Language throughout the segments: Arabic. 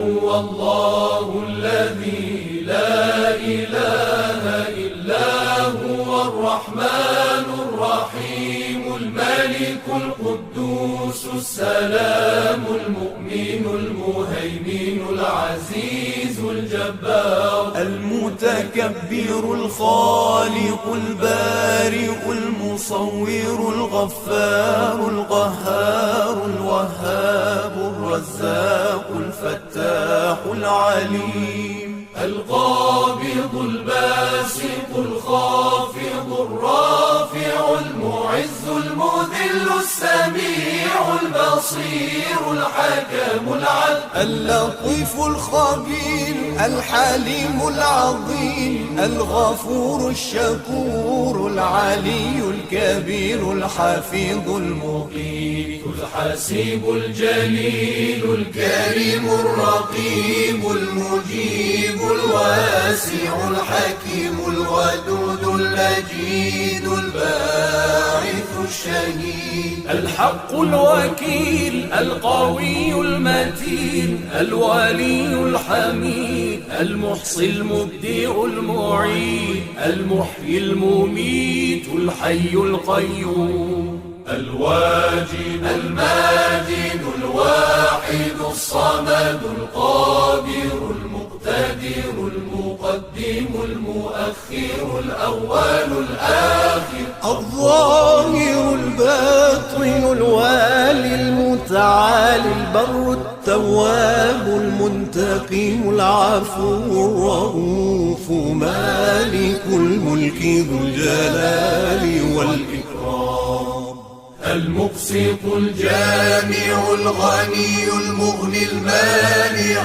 هو الله الذي لا إله إلا هو الرحمن الرحيم الملك القدوس السلام المؤمن المهيمن العزيز الجبار المتكبر الخالق البارئ المصور الغفار القهار الوهاب الرزاق الفتاح العليم القابض الباسط الخافض الرافع المعز المذل السميع البصير الحكم العدل اللطيف الخبير الحليم العظيم الغفور الشكور العلي الكبير الحفيظ المقيت الحسيب الجليل الكريم الرقيب المجيب الواسع الحكيم الودود المجيد الباعث الشهيد الحق الوكيل القوي المتين الولي الحميد المحصي المبدع المعيد المحيي المميت الحي القيوم الواجد الماجد الواحد الصمد القادر المقتدر المقدم المؤخر الأول الآخر الظاهر الباطن الوالي المتعالي البر التواب المنتقم العفو الرؤوف مالك الملك ذو الجلال والإكرام المقسط الجامع الغني المغني المانع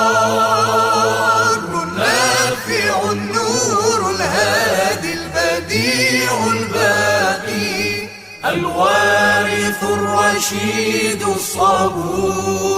الضار النافع النور الهادي البديع الباقي الوارث الرشيد الصبور